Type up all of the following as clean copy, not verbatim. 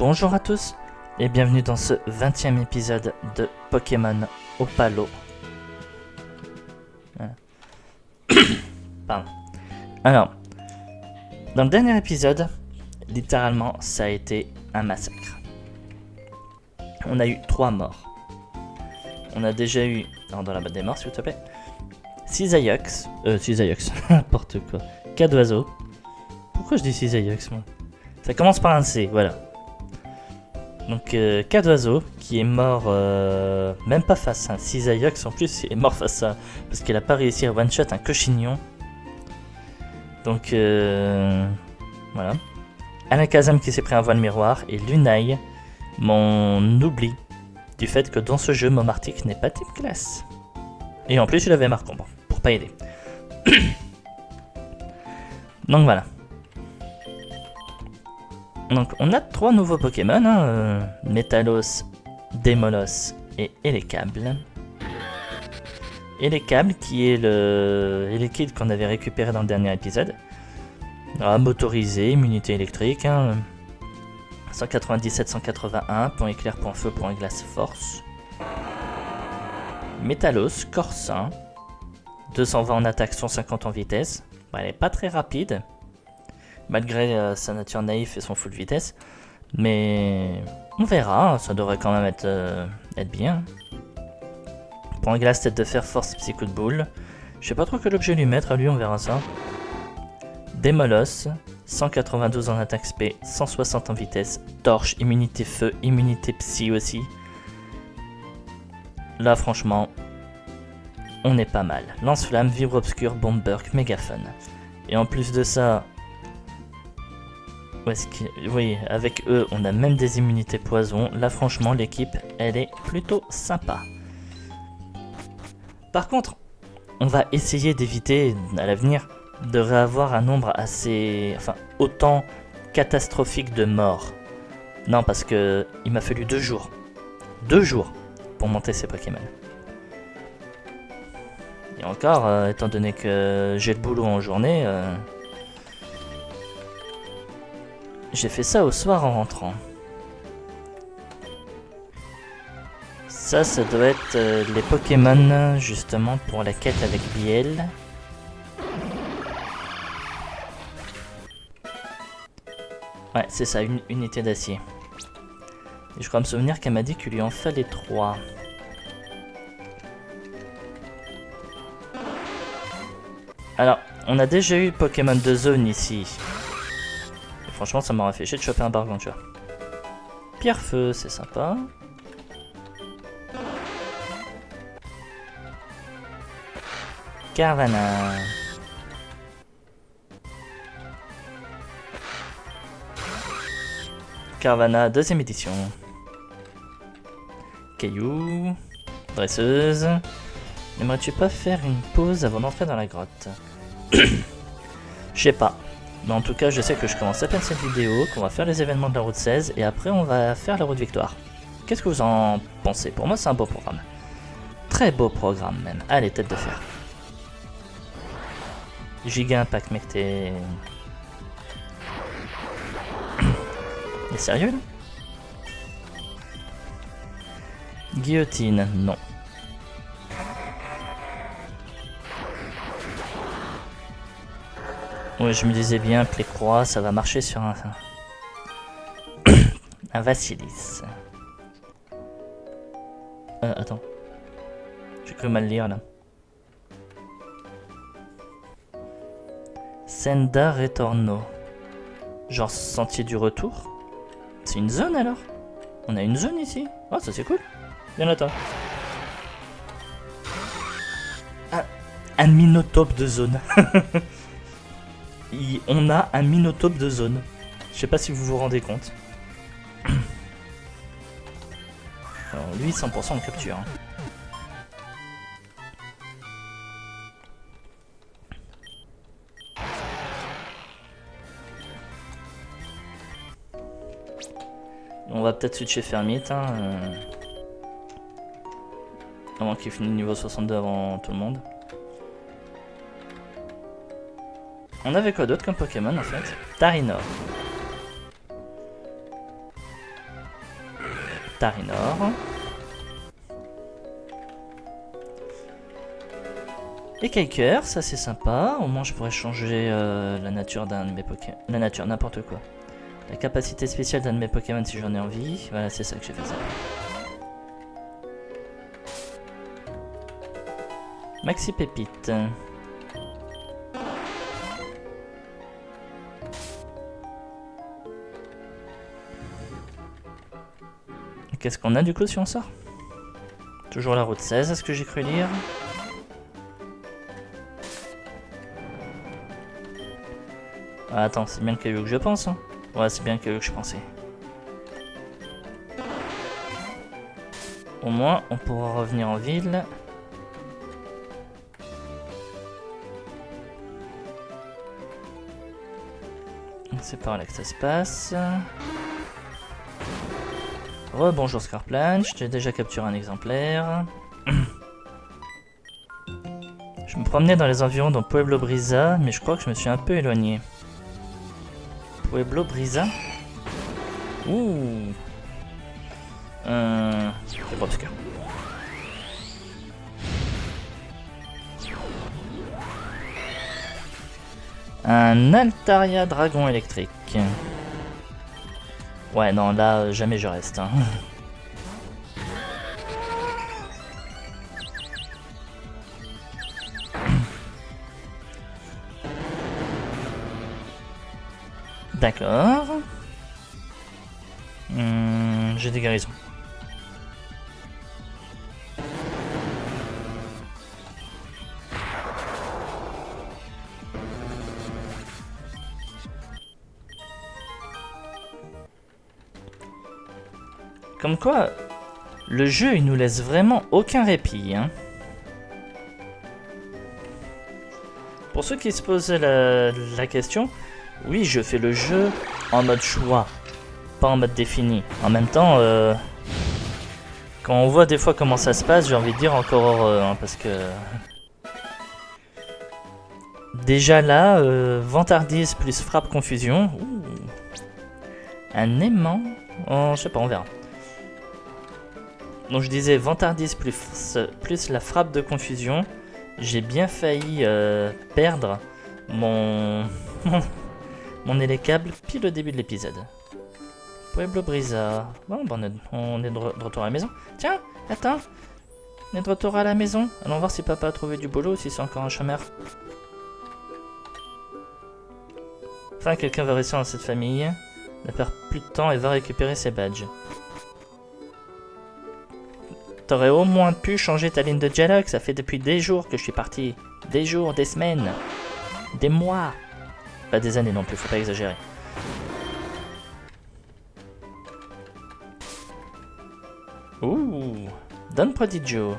Bonjour à tous et bienvenue dans ce 20e épisode de Pokémon Opalo. Pardon. Alors, dans le dernier épisode, littéralement, ça a été un massacre. On a eu 3 morts. On a déjà eu, non, dans la boîte des morts s'il te plaît, 6 Ayox, n'importe quoi, 4 oiseaux. Pourquoi je dis 6 Ayox moi? Ça commence par un C, voilà. Donc 4 oiseaux qui est mort même pas face à un 6 Ayox, en plus il est mort face à, parce qu'il a pas réussi à one shot un cochignon. Donc voilà. Alakazam qui s'est pris un voile miroir et Lunai, mon oubli du fait que dans ce jeu Momartic n'est pas type classe. Et en plus il avait Marcombe pour pas aider. Donc voilà. Donc on a 3 nouveaux Pokémon, Metalos, Demolos et Elekable. Elekable qui est le Elekid qu'on avait récupéré dans le dernier épisode. Motorisé, immunité électrique, 197-181, point éclair, point feu, point glace, force. Metalos, corse 1, 220 en attaque, 150 en vitesse. Elle est pas très rapide, malgré sa nature naïve et son full vitesse. Mais on verra, ça devrait quand même être bien. Point glace, tête de fer, force, psycho de boule. Je sais pas trop quel objet lui mettre à lui, on verra ça. Demolos, 192 en attaque spé, 160 en vitesse, torche, immunité feu, immunité psy aussi. Là franchement, on est pas mal. Lance-flamme, vibre obscur, bombe burk, méga fun. Et en plus de ça, oui, avec eux, on a même des immunités poison. Là franchement, l'équipe, elle est plutôt sympa. Par contre, on va essayer d'éviter à l'avenir de réavoir un nombre autant catastrophique de morts. Non, parce que il m'a fallu 2 jours. 2 jours pour monter ces Pokémon. Et encore, étant donné que j'ai le boulot en journée, j'ai fait ça au soir en rentrant. Ça doit être les Pokémon justement pour la quête avec Biel. Ouais, c'est ça, une unité d'acier. Et je crois me souvenir qu'elle m'a dit qu'il lui en fallait 3. Alors, on a déjà eu Pokémon de zone ici. Et franchement, ça m'aurait fait chier de choper un Bargantua. Pierre-feu, c'est sympa. Carvanha. Carvanha, 2ème édition. Caillou. Dresseuse. N'aimerais-tu pas faire une pause avant d'entrer dans la grotte? Je sais pas. Mais en tout cas, je sais que je commence à peine cette vidéo, qu'on va faire les événements de la route 16, et après on va faire la route victoire. Qu'est-ce que vous en pensez? Pour moi, c'est un beau programme. Très beau programme même. Allez, tête de fer. Giga Impact, mec, t'es sérieux là? Guillotine, non. Ouais, je me disais bien que les croix, ça va marcher sur un Vassilis. Attends. J'ai cru mal lire là. Senda Retorno. Genre sentier du retour? C'est une zone alors? On a une zone ici? Oh, ça c'est cool. Viens là, toi. Un Minotaure de zone. On a un Minotaure de zone. Je sais pas si vous vous rendez compte. Alors lui, 100% de capture. On va peut-être switcher Fermite. Avant qu'il finisse niveau 62 avant tout le monde. On avait quoi d'autre comme Pokémon en fait? Tarinor. Tarinor. Et Kaiker, ça c'est sympa. Au moins je pourrais changer la nature d'un de mes Pokémon. La nature, n'importe quoi. La capacité spéciale d'un de mes Pokémon si j'en ai envie. Voilà, c'est ça que j'ai fait ça. Maxi Pépite. Qu'est-ce qu'on a du coup si on sort? Toujours la route 16, est-ce que j'ai cru lire? Ah, attends, c'est bien le caillou que je pense. Hein. Ouais, c'est bien le caillou que je pensais. Au moins, on pourra revenir en ville. C'est par là que ça se passe. Bonjour Scarplanche, j'ai déjà capturé un exemplaire. Je me promenais dans les environs de Pueblo Brisa, mais je crois que je me suis un peu éloigné. Pueblo Brisa? Ouh. C'est pas obscur. Un Altaria Dragon électrique. Ouais, non, là, jamais je reste. Hein. D'accord. J'ai des guérisons. Comme quoi, le jeu il nous laisse vraiment aucun répit. Hein. Pour ceux qui se posaient la question, oui, je fais le jeu en mode choix, pas en mode défini. En même temps, quand on voit des fois comment ça se passe, j'ai envie de dire encore heureux, hein, parce que... Déjà là, vantardise plus frappe confusion. Ouh. Un aimant. Oh, je sais pas, on verra. Donc je disais vantardise plus la frappe de confusion. J'ai bien failli perdre mon élécable pile au début de l'épisode. Pueblo Brisa. Bon, on est de retour à la maison. Tiens, attends. On est de retour à la maison. Allons voir si papa a trouvé du boulot ou si c'est encore un chômeur. Enfin, quelqu'un va rester dans cette famille. Ne perd plus de temps et va récupérer ses badges. T'aurais au moins pu changer ta ligne de dialogue, ça fait depuis des jours que je suis parti. Des jours, des semaines, des mois. Pas des années non plus, faut pas exagérer. Ouh, Don Prodigio.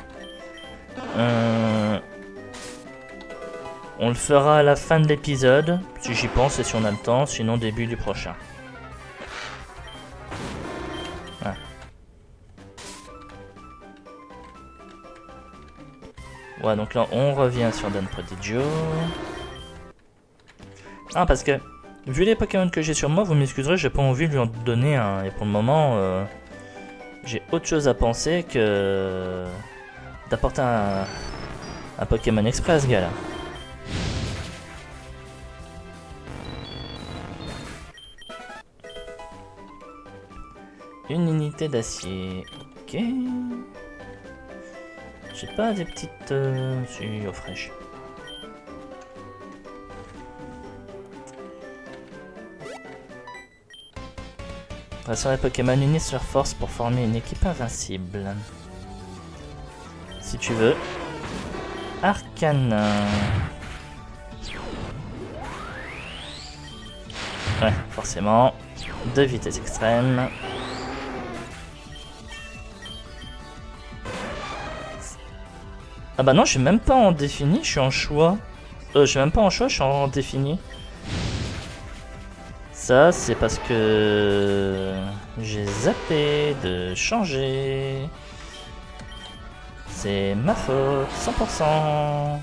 On le fera à la fin de l'épisode, si j'y pense et si on a le temps, sinon début du prochain. Ah. Ouais, donc là, on revient sur Don Prodigio. Ah, parce que, vu les Pokémon que j'ai sur moi, vous m'excuserez, j'ai pas envie de lui en donner un. Et pour le moment, j'ai autre chose à penser que d'apporter un Pokémon Express, gars, là. Une unité d'acier. Ok. J'ai pas des petites... si, eau fraîche. Rassurer les Pokémon unissent leur force pour former une équipe invincible. Si tu veux. Arcane. Ouais, forcément. De vitesse extrême. Ah bah non, je suis même pas en défini, je suis en choix. Je suis même pas en choix, je suis en défini. Ça, c'est parce que j'ai zappé de changer. C'est ma faute, 100%.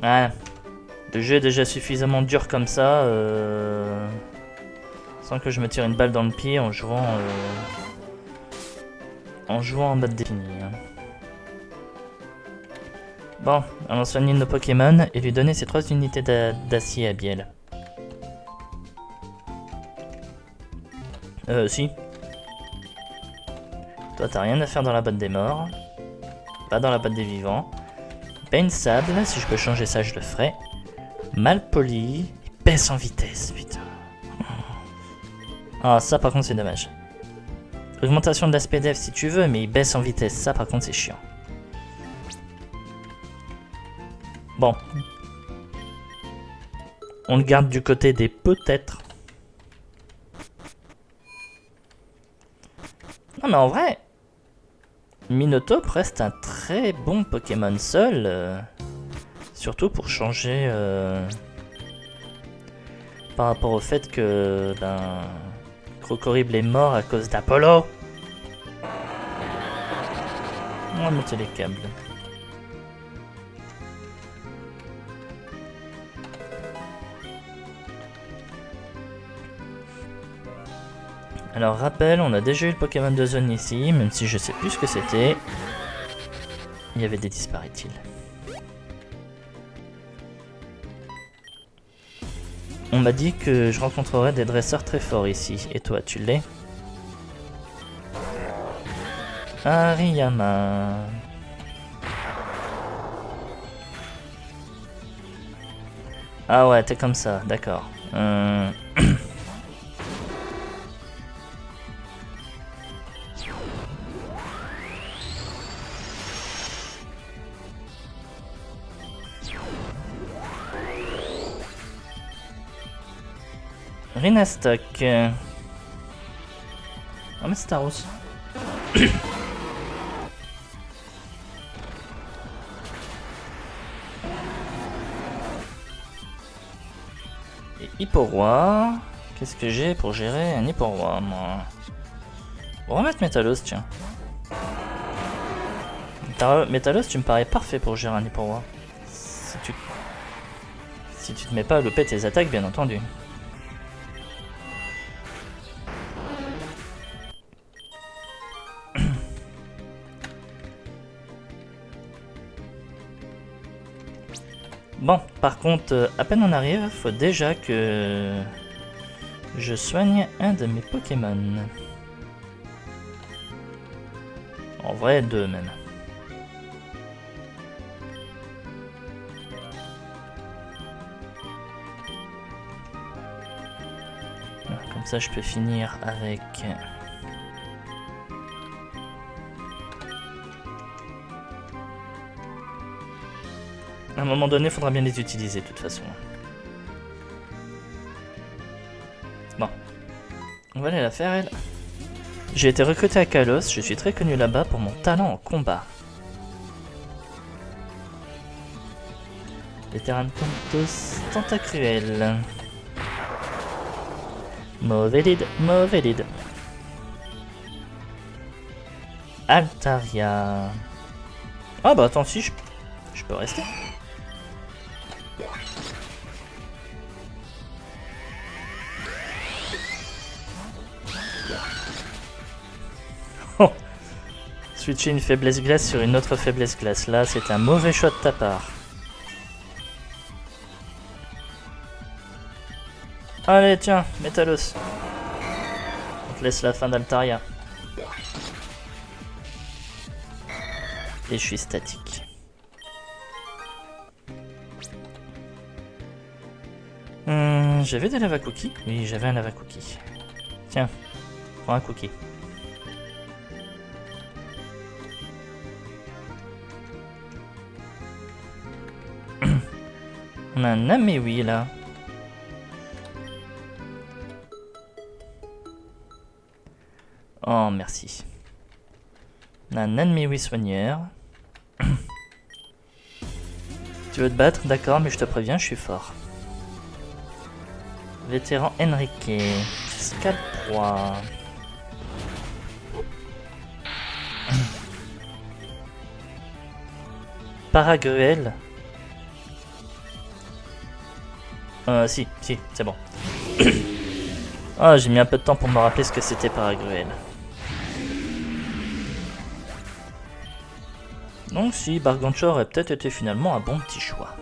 Ouais. Le jeu est déjà suffisamment dur comme ça, sans que je me tire une balle dans le pied en jouant en mode défini. Hein. Bon, allons soigner nos Pokémon et lui donner ces 3 unités d'acier à Biel. Si. Toi, t'as rien à faire dans la botte des morts. Pas dans la botte des vivants. Pain sable, si je peux changer ça, je le ferai. Malpoli. Et baisse en vitesse, putain. Ah, ça par contre, c'est dommage. Augmentation de l'aspect def si tu veux, mais il baisse en vitesse. Ça par contre, c'est chiant. Bon. On le garde du côté des peut-être. Non mais en vrai, Minotaur reste un très bon Pokémon seul. Surtout pour changer par rapport au fait que Crocorible est mort à cause d'Apollo. On va mettre les câbles. Alors rappel, on a déjà eu le Pokémon de zone ici, même si je sais plus ce que c'était. Il y avait des disparaît-il. On m'a dit que je rencontrerais des dresseurs très forts ici. Et toi, tu l'es? Hariyama. Ah ouais, t'es comme ça, d'accord. Rinastock. Oh mais c'est Taros. Et Hipporoi. Qu'est-ce que j'ai pour gérer un Hipporoi, moi? On va mettre Métalos, tiens. Métalos, tu me parais parfait pour gérer un Hipporoi. Si tu te mets pas à louper tes attaques, bien entendu. Bon, par contre, à peine on arrive, faut déjà que je soigne un de mes Pokémon. En vrai, 2 même. Comme ça, je peux finir avec... À un moment donné, il faudra bien les utiliser de toute façon. Bon. On va aller la faire, elle. J'ai été recruté à Kalos, je suis très connu là-bas pour mon talent en combat. Vétéran Pontos Tentacruel. Mauvais lead, mauvais lead. Altaria. Ah bah attends, si je peux rester. Oh. Switcher une faiblesse glace sur une autre faiblesse glace. Là, c'est un mauvais choix de ta part. Allez, tiens, Métalos. On te laisse la fin d'Altaria. Et je suis statique. J'avais des lava cookies? Oui, j'avais un lava cookie. Tiens, prends un cookie. On a un Amewi là. Oh, merci. On a un Amewi soigneur. Tu veux te battre? D'accord, mais je te préviens, je suis fort. Vétéran Enrique. Scalproie. Paragruel. Si, c'est bon. Ah, j'ai mis un peu de temps pour me rappeler ce que c'était Paragruel. Donc si, Bargancha aurait peut-être été finalement un bon petit choix.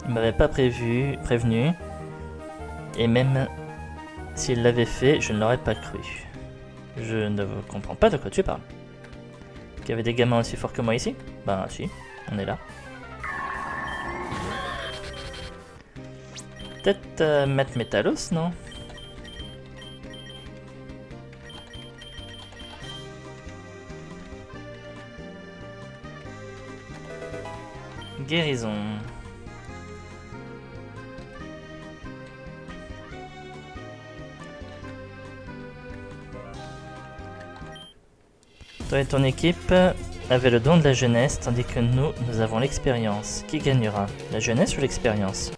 Il m'avait pas prévenu. Et même s'il l'avait fait, je ne l'aurais pas cru. Je ne comprends pas de quoi tu parles. Qu'il y avait des gamins aussi forts que moi ici? Ben si, on est là. Peut-être mettre Métalos, non? Guérison. Toi et ton équipe avez le don de la jeunesse, tandis que nous avons l'expérience. Qui gagnera? La jeunesse ou l'expérience?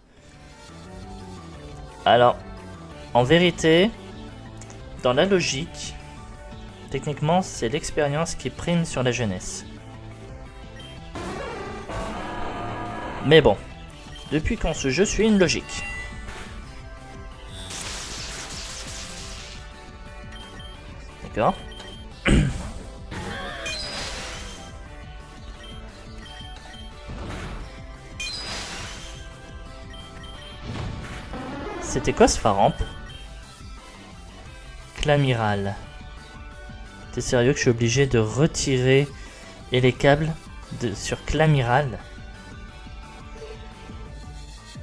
Alors, en vérité, dans la logique, techniquement, c'est l'expérience qui prime sur la jeunesse. Mais bon, depuis quand ce jeu suit une logique. D'accord. C'était quoi ce Faramp? Clamiral. T'es sérieux que je suis obligé de retirer les câbles sur Clamiral?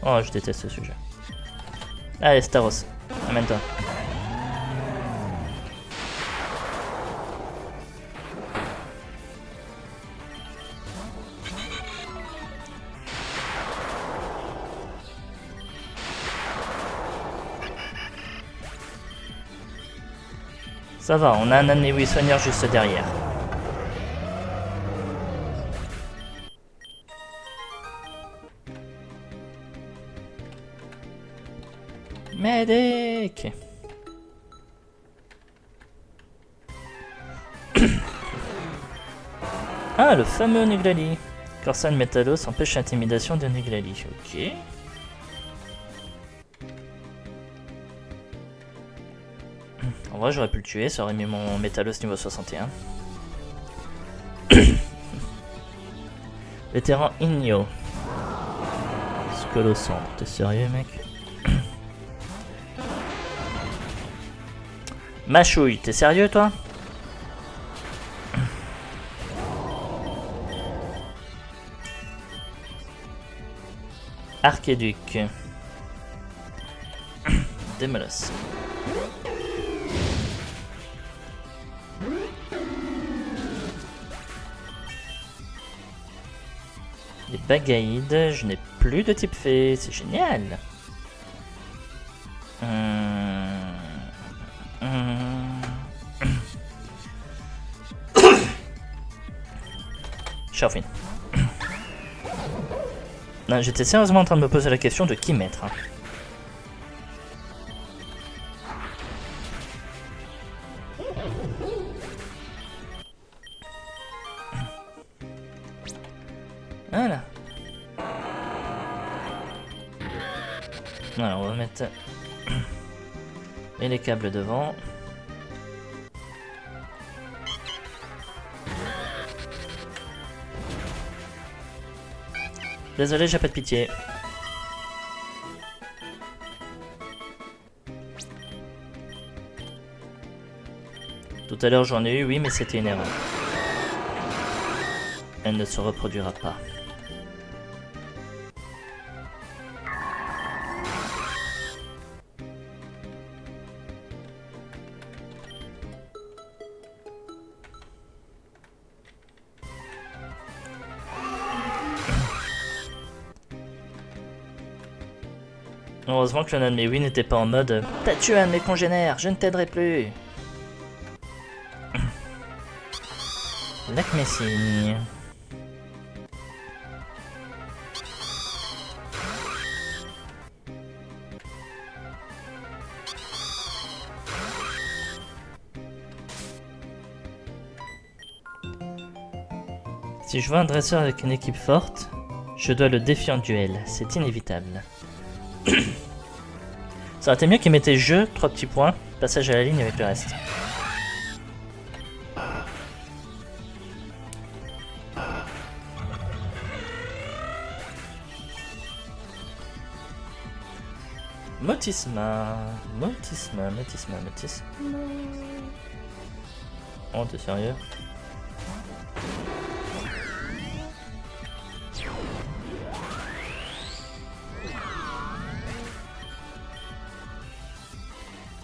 Oh, je déteste ce jeu. Allez, Staros, amène-toi. Ça va, on a un Annewi soigneur juste derrière. Medic. Ah, le fameux Nuglali. Corsan Métalos empêche l'intimidation de Nuglali. Ok. En vrai, j'aurais pu le tuer, ça aurait mis mon Métalos niveau 61. Vétéran Igno. Scolosandre, t'es sérieux, mec? Machouille, t'es sérieux, toi? Archéduc. Démolos. Les Bagaïdes, je n'ai plus de type fée, c'est génial. Charfine. Non, j'étais sérieusement en train de me poser la question de qui mettre. Voilà. Alors, on va mettre et les câbles devant. Désolé, j'ai pas de pitié. Tout à l'heure j'en ai eu, oui, mais c'était une erreur. Elle ne se reproduira pas. Heureusement que le Nanmewi n'était pas en mode « T'as tué un de mes congénères, je ne t'aiderai plus !» Lac Messigne. Si je vois un dresseur avec une équipe forte, je dois le défier en duel, c'est inévitable. Ça aurait été mieux qu'ils mettaient jeu, 3 petits points, passage à la ligne avec le reste. Motisma. Oh, t'es sérieux?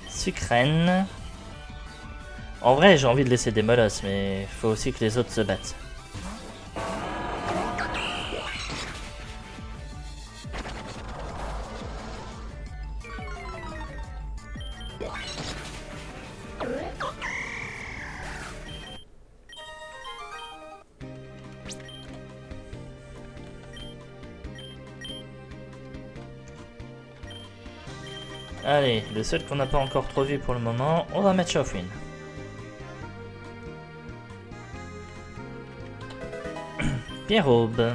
Sucrène. En vrai, j'ai envie de laisser des molosses, mais faut aussi que les autres se battent. Allez, le seul qu'on n'a pas encore trop vu pour le moment, on va mettre Chofwin. Pierre-Aube.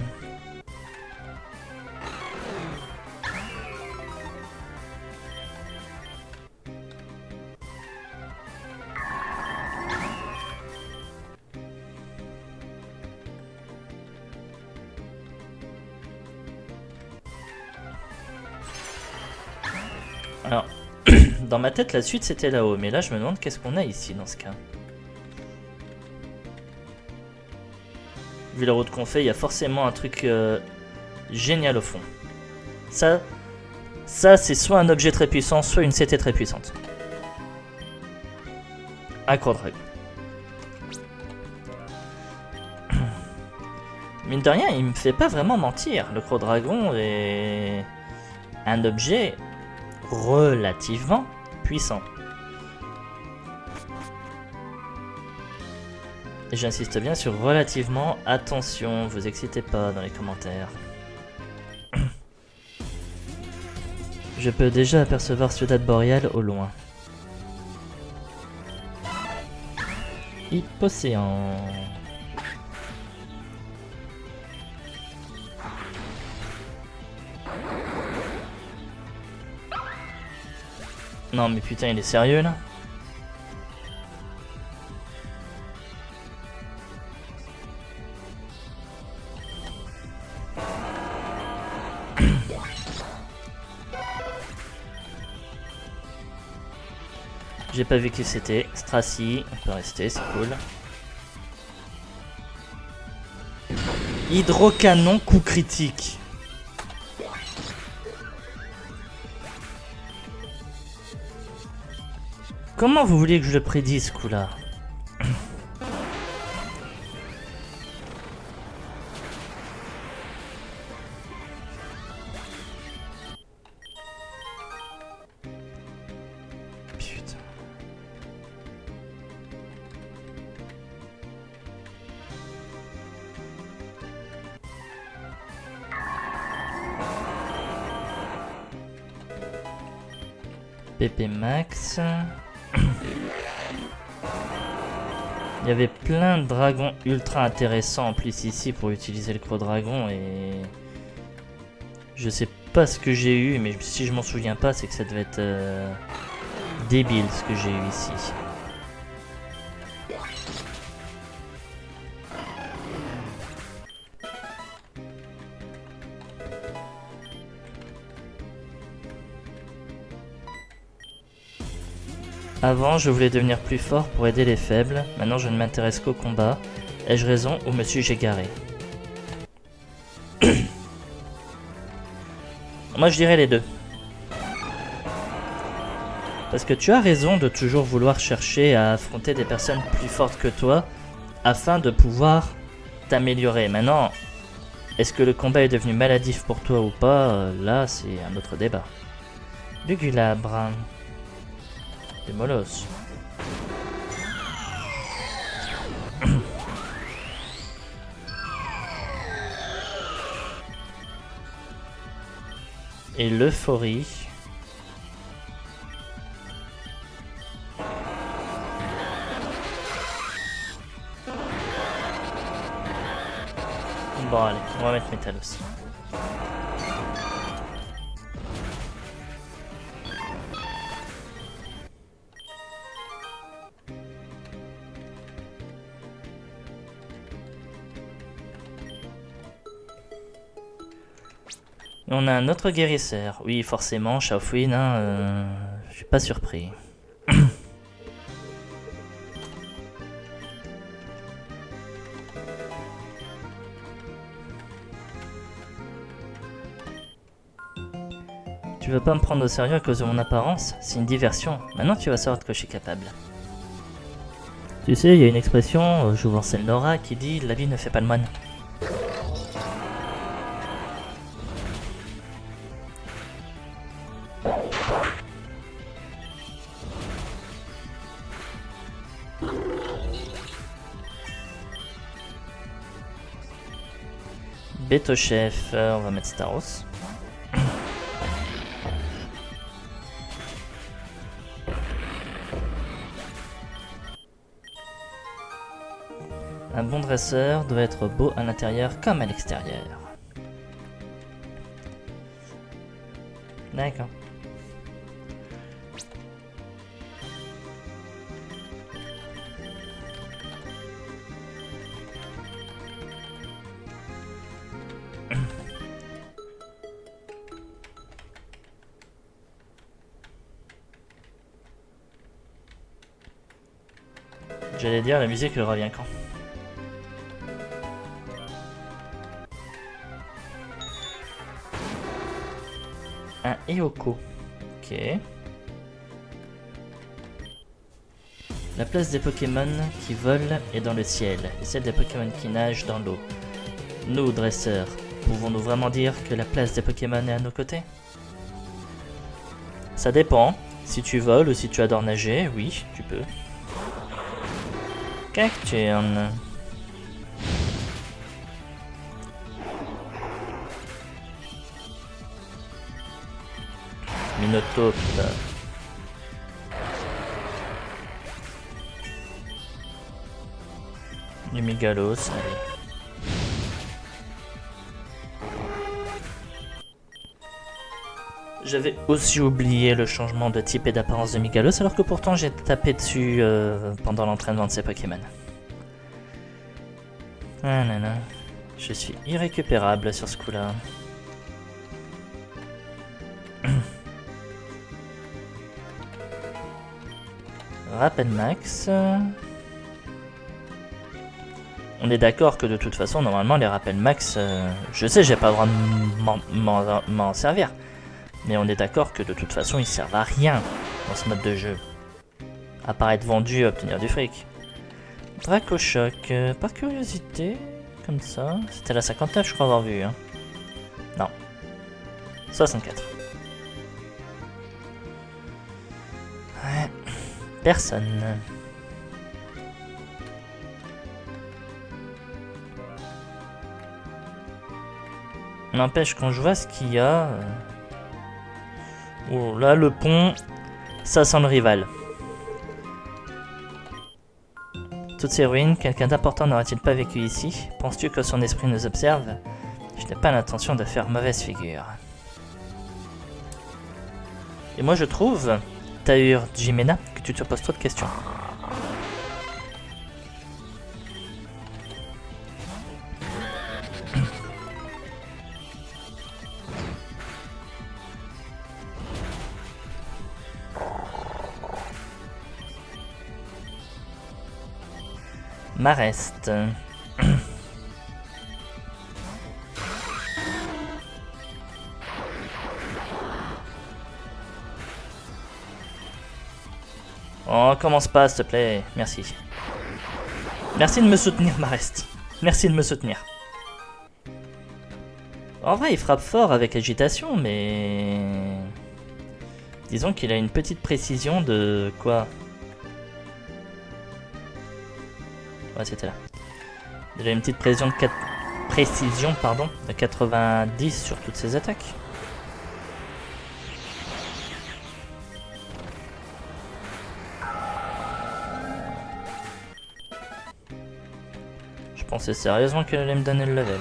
Alors, dans ma tête, la suite c'était là-haut, mais là je me demande qu'est-ce qu'on a ici dans ce cas. Vu la route qu'on fait, il y a forcément un truc génial au fond. Ça c'est soit un objet très puissant, soit une CT très puissante. Acro-dragon. Mine de rien, il me fait pas vraiment mentir. Le Crodragon est un objet relativement puissant. Et j'insiste bien sur relativement. Attention, vous excitez pas dans les commentaires. Je peux déjà apercevoir Ciudad Boreal au loin. Hippocéan. Non mais putain, il est sérieux là? J'ai pas vu qui c'était. Stracy, on peut rester, c'est cool. Hydrocanon, coup critique. Comment vous voulez que je le prédise ce coup-là? Putain. PP Max. Il y avait plein de dragons ultra intéressants en plus ici pour utiliser le Crodragon et je sais pas ce que j'ai eu, mais si je m'en souviens pas, c'est que ça devait être débile ce que j'ai eu ici. Avant, je voulais devenir plus fort pour aider les faibles. Maintenant, je ne m'intéresse qu'au combat. Ai-je raison ou me suis-je égaré? Moi, je dirais les deux. Parce que tu as raison de toujours vouloir chercher à affronter des personnes plus fortes que toi afin de pouvoir t'améliorer. Maintenant, est-ce que le combat est devenu maladif pour toi ou pas? Là, c'est un autre débat. Lugulabre. Des molosses. Et l'euphorie. Bon allez, on va mettre Métalos. Et on a un autre guérisseur. Oui, forcément, Shaofun, hein, je suis pas surpris. Tu veux pas me prendre au sérieux à cause de mon apparence? C'est une diversion. Maintenant tu vas savoir de quoi je suis capable. Tu sais, il y a une expression, je vous enseigne Laura, qui dit la vie ne fait pas le moine. Beto chef, on va mettre Staros. Un bon dresseur doit être beau à l'intérieur comme à l'extérieur. D'accord. J'allais dire, la musique elle revient quand? Un Eoko. Ok. La place des Pokémon qui volent est dans le ciel, et celle des Pokémon qui nagent dans l'eau. Nous, dresseurs, pouvons-nous vraiment dire que la place des Pokémon est à nos côtés? Ça dépend. Si tu voles ou si tu adores nager, oui, tu peux. Cacturne. Minotaure. Du Migalos, allez. J'avais aussi oublié le changement de type et d'apparence de Migalos, alors que pourtant j'ai tapé dessus pendant l'entraînement de ces Pokémon. Ah là là, je suis irrécupérable sur ce coup-là. Rappel max. On est d'accord que de toute façon, normalement, les rappels max, je sais, j'ai pas le droit de m'en servir. Mais on est d'accord que de toute façon, ils servent à rien dans ce mode de jeu. À part être vendu et obtenir du fric. Dracochoc, par curiosité, comme ça. C'était la 59, je crois avoir vu. Hein. Non. 64. Ouais. Personne. N'empêche, quand je vois ce qu'il y a... Oh, là, le pont, ça sent le rival. Toutes ces ruines, quelqu'un d'important n'aurait-il pas vécu ici? Penses-tu que son esprit nous observe? Je n'ai pas l'intention de faire mauvaise figure. Et moi je trouve, Tahur Jimena, que tu te poses trop de questions. Marest. Oh, commence pas, s'il te plaît. Merci. Merci de me soutenir, Marest. Merci de me soutenir. En vrai, il frappe fort avec agitation, mais... Disons qu'il a une petite précision de... quoi? Ouais, c'était là. Il a une petite précision de 90 sur toutes ses attaques. Je pensais sérieusement qu'elle allait me donner le level.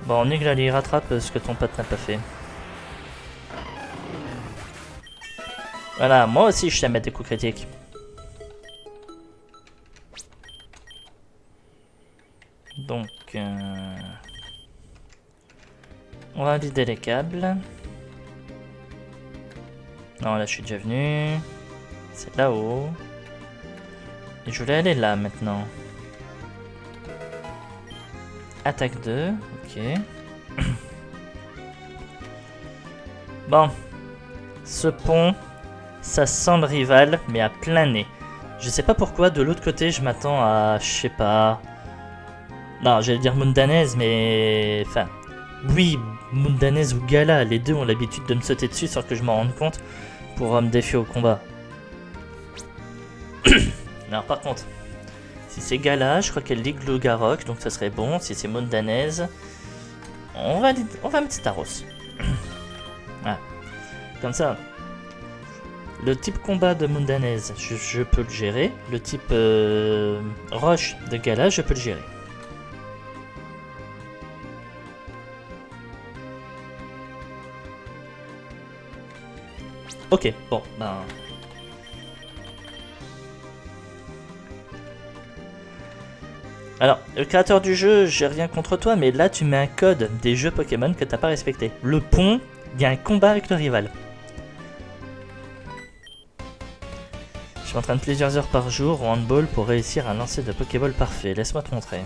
Bon, Nigel, allez, rattrape ce que ton pote n'a pas fait. Voilà, moi aussi je sais mettre des coups critiques. Donc... On va vider les câbles. Non, là je suis déjà venu. C'est là-haut. Et je voulais aller là maintenant. Attaque 2, ok. Bon. Ce pont, ça sent le rival, mais à plein nez. Je sais pas pourquoi, de l'autre côté, je m'attends à... Je sais pas... Non, j'allais dire Mundanese, mais... Enfin... Oui, Mundanese ou Gala, les deux ont l'habitude de me sauter dessus sans que je m'en rende compte pour me défier au combat. Alors par contre, si c'est Gala, je crois qu'elle ligue Lougarok, donc ça serait bon. Si c'est Mundanese, on va mettre Staros. Voilà. Comme ça, le type combat de Mundanese, je peux le gérer. Le type roche de Gala, je peux le gérer. Ok, bon, ben... Alors, le créateur du jeu, j'ai rien contre toi, mais là tu mets un code des jeux Pokémon que t'as pas respecté. Le pont, il y a un combat avec le rival. Je m'entraîne plusieurs heures par jour au handball pour réussir un lancer de Pokéball parfait. Laisse-moi te montrer.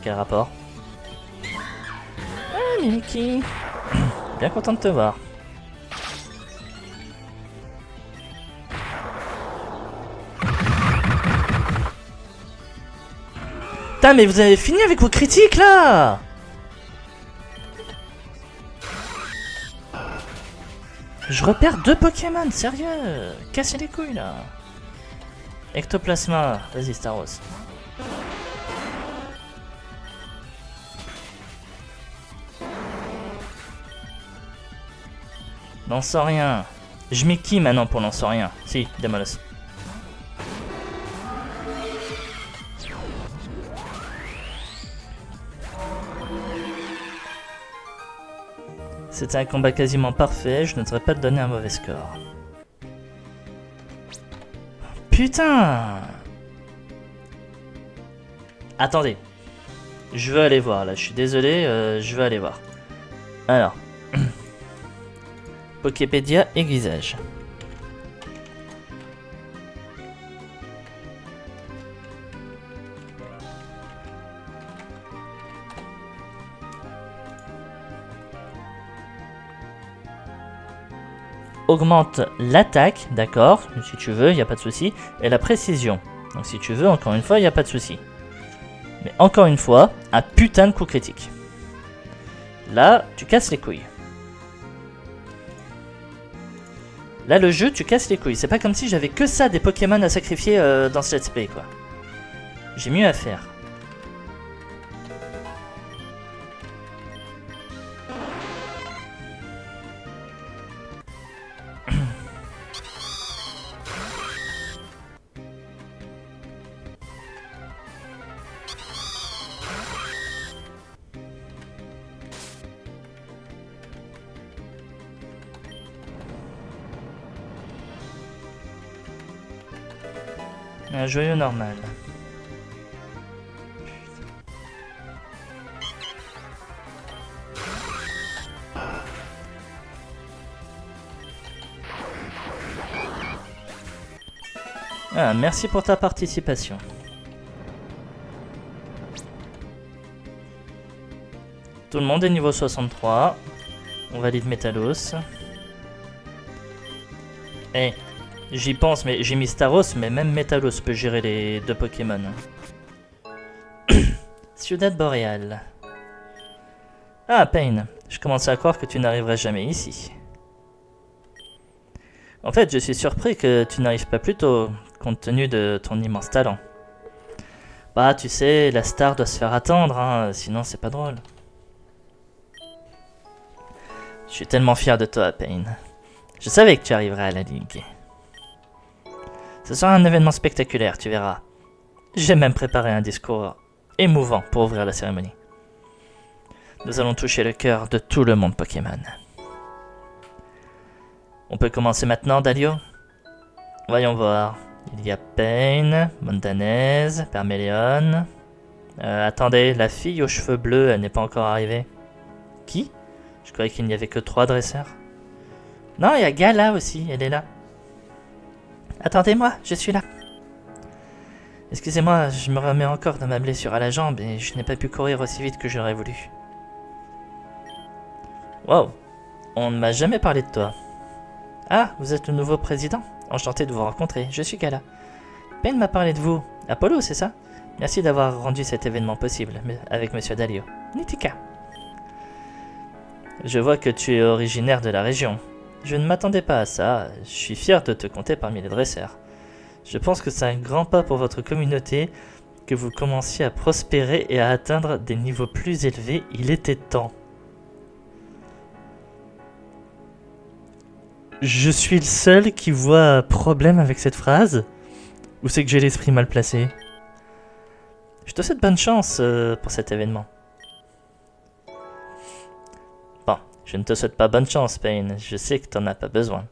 Quel rapport? Ah, Mimiki. Bien content de te voir. Putain, mais vous avez fini avec vos critiques là! Je repère 2 Pokémon, sérieux! Cassez les couilles là! Ectoplasma, vas-y Staros. N'en sors rien. Je mets qui maintenant pour n'en sors rien? Si, Demolos. C'était un combat quasiment parfait, je ne devrais pas te donner un mauvais score. Putain! Attendez. Je veux aller voir là, je suis désolé, je veux aller voir. Alors. Poképédia aiguisage. Augmente l'attaque, d'accord, si tu veux, il n'y a pas de souci, et la précision. Donc si tu veux, encore une fois, il n'y a pas de souci. Mais encore une fois, un putain de coup critique. Là, tu casses les couilles. Là, le jeu, tu casses les couilles. C'est pas comme si j'avais que ça des Pokémon à sacrifier dans ce let's play, quoi. J'ai mieux à faire. Un joyau normal. Ah, merci pour ta participation. Tout le monde est niveau 63. On valide Métalos. Eh, j'y pense, mais j'ai mis Staros, mais même Métalos peut gérer les 2 Pokémon. Ciudad Boréal. Ah, Pain, je commençais à croire que tu n'arriverais jamais ici. En fait, je suis surpris que tu n'arrives pas plus tôt, compte tenu de ton immense talent. Bah, tu sais, la star doit se faire attendre, hein, sinon c'est pas drôle. Je suis tellement fier de toi, Pain. Je savais que tu arriverais à la Ligue. Ce sera un événement spectaculaire, tu verras. J'ai même préparé un discours émouvant pour ouvrir la cérémonie. Nous allons toucher le cœur de tout le monde Pokémon. On peut commencer maintenant, Dalio? Voyons voir. Il y a Pain, Mundanese, Perméléon. Attendez, la fille aux cheveux bleus, elle n'est pas encore arrivée. Qui? Je croyais qu'il n'y avait que 3 dresseurs. Non, il y a Gala aussi, elle est là. Attendez-moi, je suis là. Excusez-moi, je me remets encore de ma blessure à la jambe et je n'ai pas pu courir aussi vite que j'aurais voulu. Wow, on ne m'a jamais parlé de toi. Ah, vous êtes le nouveau président? Enchanté de vous rencontrer, je suis Gala. Payne m'a parlé de vous. Apollo, c'est ça? Merci d'avoir rendu cet événement possible avec Monsieur Dalio. Nitika. Je vois que tu es originaire de la région. Je ne m'attendais pas à ça, je suis fier de te compter parmi les dresseurs. Je pense que c'est un grand pas pour votre communauté, que vous commenciez à prospérer et à atteindre des niveaux plus élevés, il était temps. Je suis le seul qui voit problème avec cette phrase? Ou c'est que j'ai l'esprit mal placé? Je te souhaite bonne chance pour cet événement. Bon, je ne te souhaite pas bonne chance, Payne, je sais que t'en as pas besoin.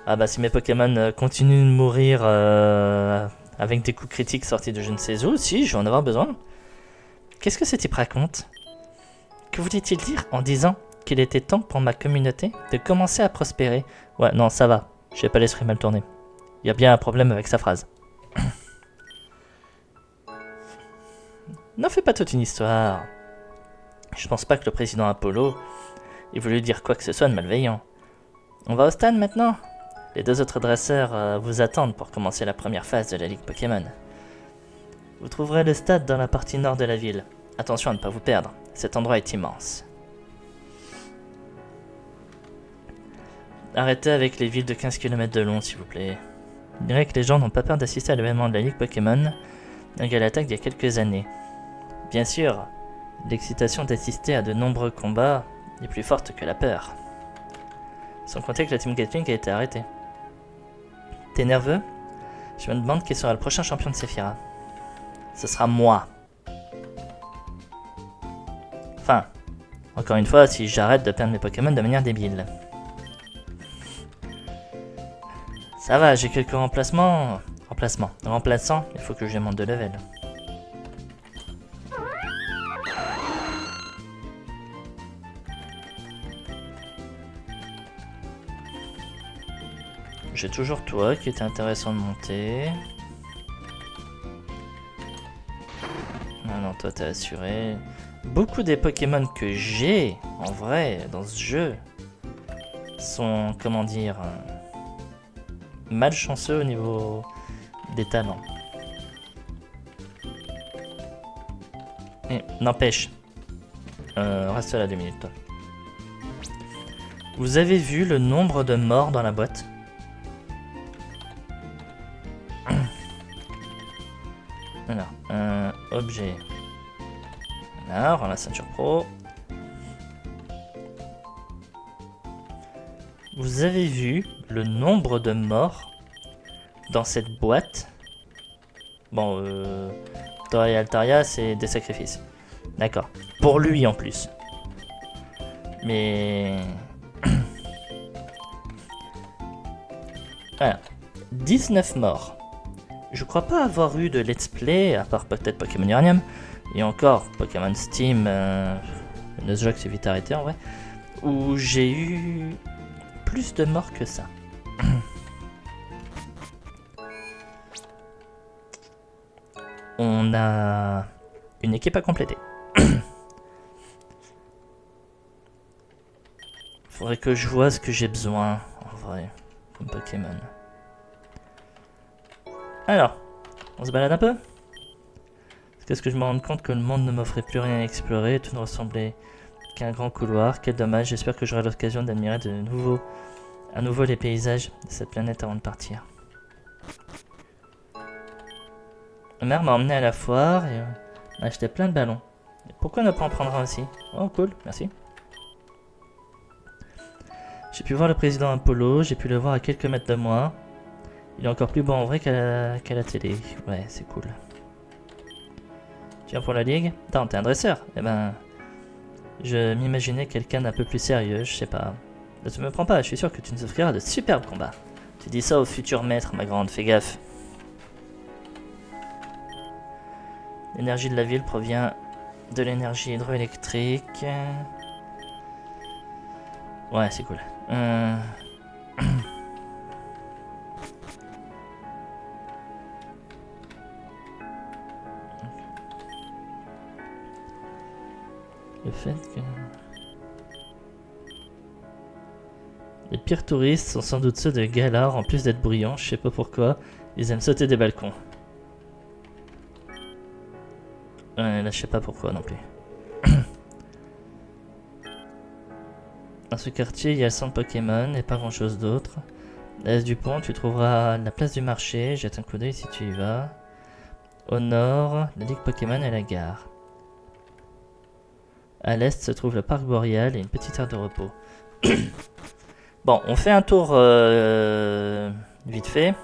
Ah bah si mes Pokémon continuent de mourir avec des coups critiques sortis de je ne sais où, si, je vais en avoir besoin. Qu'est-ce que ce type raconte? Que voulait-il dire en disant qu'il était temps pour ma communauté de commencer à prospérer? Ouais, non, ça va, j'ai pas l'esprit mal tourné. Il y a bien un problème avec sa phrase. N'en fais pas toute une histoire. Je pense pas que le président Apollo ait voulu dire quoi que ce soit de malveillant. On va au stade maintenant? Les 2 autres dresseurs vous attendent pour commencer la première phase de la Ligue Pokémon. Vous trouverez le stade dans la partie nord de la ville. Attention à ne pas vous perdre, cet endroit est immense. Arrêtez avec les villes de 15 km de long, s'il vous plaît. Je dirais que les gens n'ont pas peur d'assister à l'événement de la Ligue Pokémon, malgré l'attaque d'il y a quelques années. Bien sûr, l'excitation d'assister à de nombreux combats est plus forte que la peur. Sans compter que la Team Gatling a été arrêtée. T'es nerveux? Je me demande qui sera le prochain champion de Sephira. Ce sera moi. Enfin, encore une fois, si j'arrête de perdre mes Pokémon de manière débile. Ça va, j'ai quelques remplacements, il faut que je monte de level. J'ai toujours toi qui était intéressant de monter. Non, toi t'es assuré. Beaucoup des Pokémon que j'ai, en vrai, dans ce jeu, sont, comment dire, malchanceux au niveau des talents. Et n'empêche, reste là 2 minutes, toi. Vous avez vu le nombre de morts dans la boîte? Alors, objet. Voilà, rend la ceinture pro. Vous avez vu le nombre de morts dans cette boîte? Bon, Dora et Altaria, c'est des sacrifices. D'accord. Pour lui en plus. Mais... voilà. 19 morts. Je crois pas avoir eu de let's play, à part peut-être Pokémon Uranium, et encore Pokémon Steam, Nuzlocke s'est vite arrêté en vrai, où j'ai eu plus de morts que ça. On a une équipe à compléter. Faudrait que je vois ce que j'ai besoin, en vrai, comme Pokémon. Alors, on se balade un peu? Est-ce que je me rends compte que le monde ne m'offrait plus rien à explorer, tout ne ressemblait qu'à un grand couloir? Quel dommage, j'espère que j'aurai l'occasion d'admirer à nouveau les paysages de cette planète avant de partir. Ma mère m'a emmené à la foire et m'a acheté plein de ballons. Et pourquoi ne pas en prendre un aussi? Oh cool, merci. J'ai pu voir le président Apollo, j'ai pu le voir à quelques mètres de moi. Il est encore plus beau en vrai qu'à la télé. Ouais, c'est cool. Tu viens pour la ligue? Attends, t'es un dresseur? Eh ben... je m'imaginais quelqu'un d'un peu plus sérieux, je sais pas. Ne te me prends pas, je suis sûr que tu nous offriras de superbes combats. Tu dis ça au futur maître, ma grande, fais gaffe. L'énergie de la ville provient de l'énergie hydroélectrique. Ouais, c'est cool. Le fait que... Les pires touristes sont sans doute ceux de Galar, en plus d'être bruyants, je sais pas pourquoi, ils aiment sauter des balcons. Ouais, là je sais pas pourquoi non plus. Dans ce quartier, il y a le centre Pokémon et pas grand chose d'autre. À l'est du pont, tu trouveras la place du marché, jette un coup d'œil si tu y vas. Au nord, la Ligue Pokémon et la gare. À l'est se trouve le parc boréal et une petite aire de repos. Bon, on fait un tour vite fait.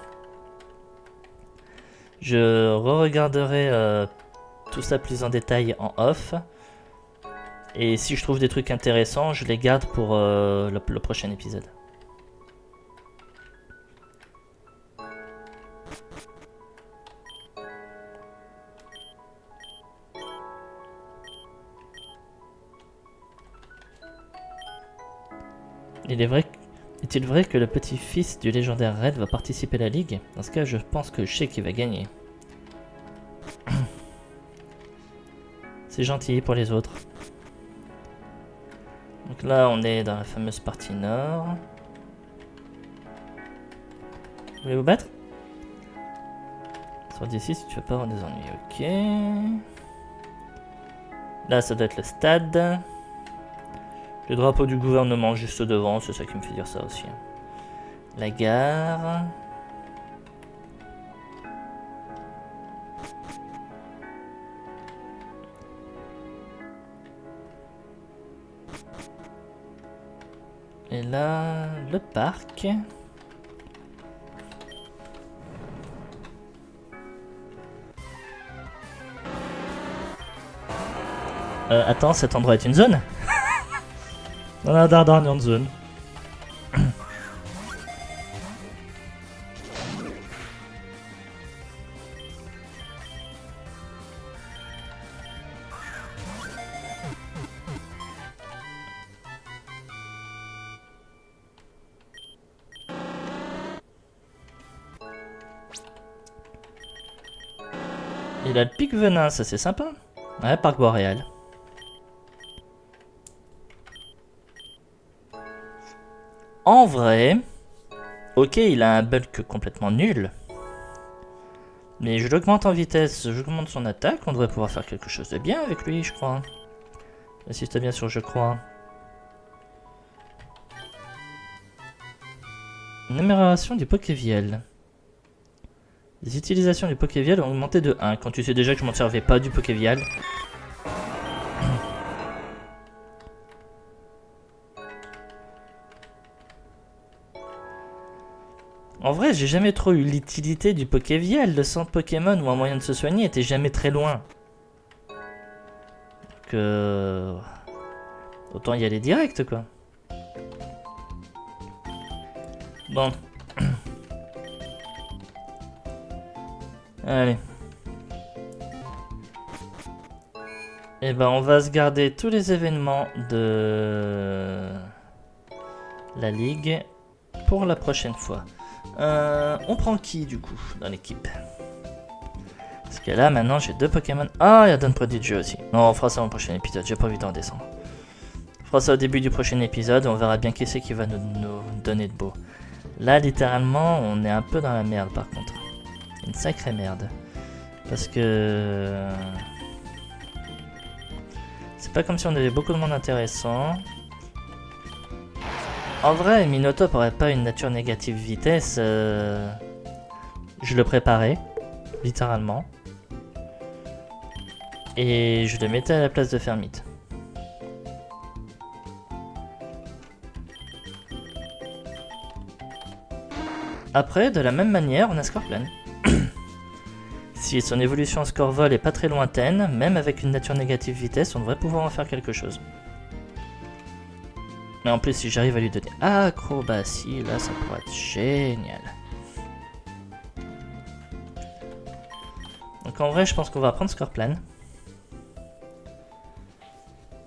Je re-regarderai tout ça plus en détail en off. Et si je trouve des trucs intéressants, je les garde pour le prochain épisode. Est-il vrai que le petit-fils du légendaire Red va participer à la ligue? Dans ce cas, je pense que je sais qui va gagner. C'est gentil pour les autres. Donc là, on est dans la fameuse partie nord. Vous voulez vous battre? Sors d'ici si tu veux pas avoir des ennuis. Ok. Là, ça doit être le stade. Le drapeau du gouvernement juste devant, c'est ça qui me fait dire ça aussi. La gare. Et là, le parc. Attends, cet endroit est une zone? On a dans une zone. Il a le pic venin, ça c'est sympa. Ouais, parc boréal. En vrai, ok, il a un bulk complètement nul. Mais je l'augmente en vitesse, j'augmente son attaque, on devrait pouvoir faire quelque chose de bien avec lui, je crois. Assiste bien sur je crois. Numération du Pokéviel. Les utilisations du Pokéviel ont augmenté de 1. Quand tu sais déjà que je m'en servais pas du Pokéviel. En vrai, j'ai jamais trop eu l'utilité du Pokéviel. Le centre Pokémon ou un moyen de se soigner était jamais très loin. Donc, autant y aller direct, quoi. Bon. Allez. Et ben, on va se garder tous les événements de la ligue pour la prochaine fois. On prend qui du coup dans l'équipe? Parce que là maintenant j'ai 2 Pokémon. Ah, il y a Don Prodigy aussi. Non, on fera ça au prochain épisode, j'ai pas envie d'en descendre. On fera ça au début du prochain épisode, on verra bien qui c'est qui va nous donner de beau. Là littéralement on est un peu dans la merde par contre. Une sacrée merde. Parce que... c'est pas comme si on avait beaucoup de monde intéressant. En vrai, Minotop aurait pas une nature négative vitesse. Je le préparais, littéralement. Et je le mettais à la place de Fermite. Après, de la même manière, on a Scorpion. Si son évolution en Scorvol est pas très lointaine, même avec une nature négative vitesse, on devrait pouvoir en faire quelque chose. Mais en plus, si j'arrive à lui donner acrobatie, là, ça pourrait être génial. Donc en vrai, je pense qu'on va prendre Scorpion.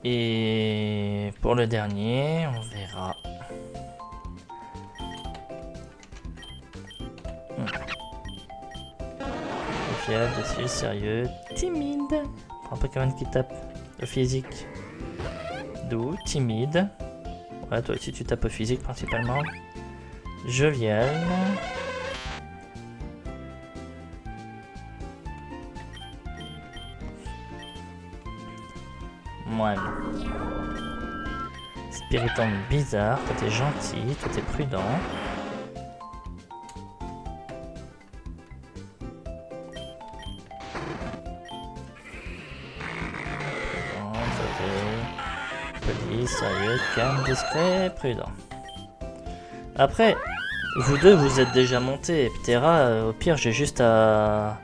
Et pour le dernier, on verra social, docile, sérieux, timide. Un Pokémon qui tape au physique. Doux, timide. Ouais, toi aussi tu tapes au physique principalement. Jovial. Moine. Spiritombe bizarre, toi t'es gentil, toi t'es prudent. Poli, sérieux, calme, discret, prudent. Après, vous deux vous êtes déjà montés. Ptera, au pire j'ai juste à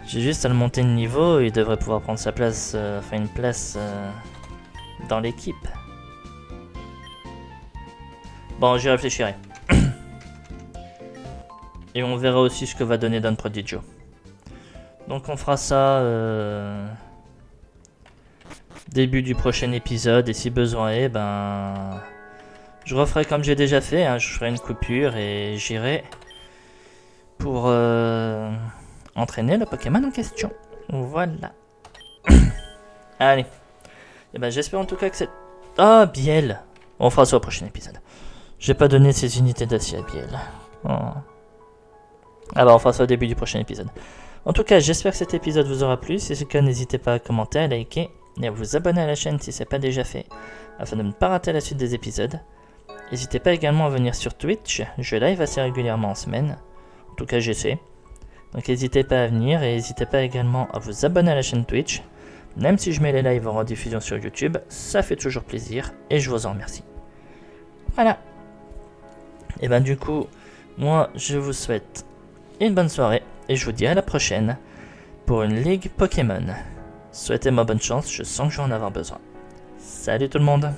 le monter de niveau, il devrait pouvoir prendre sa place, une place dans l'équipe. Bon, j'y réfléchirai. Et on verra aussi ce que va donner Don Prodigio. Donc on fera ça début du prochain épisode, et si besoin est, ben je referai comme j'ai déjà fait, hein, je ferai une coupure et j'irai pour entraîner le Pokémon en question. Voilà. Allez. Et ben j'espère en tout cas que c'est... Ah, Biel. On fera ça au prochain épisode. J'ai pas donné ces unités d'acier à Biel. Oh. Alors on fera ça au début du prochain épisode. En tout cas, j'espère que cet épisode vous aura plu. Si c'est le cas, n'hésitez pas à commenter, à liker et à vous abonner à la chaîne si ce n'est pas déjà fait, afin de ne pas rater la suite des épisodes. N'hésitez pas également à venir sur Twitch, je live assez régulièrement en semaine. En tout cas, j'essaie. Donc n'hésitez pas à venir et n'hésitez pas également à vous abonner à la chaîne Twitch. Même si je mets les lives en rediffusion sur YouTube, ça fait toujours plaisir et je vous en remercie. Voilà. Et ben du coup, moi je vous souhaite une bonne soirée et je vous dis à la prochaine pour une ligue Pokémon. Souhaitez-moi bonne chance, je sens que je vais en avoir besoin. Salut tout le monde!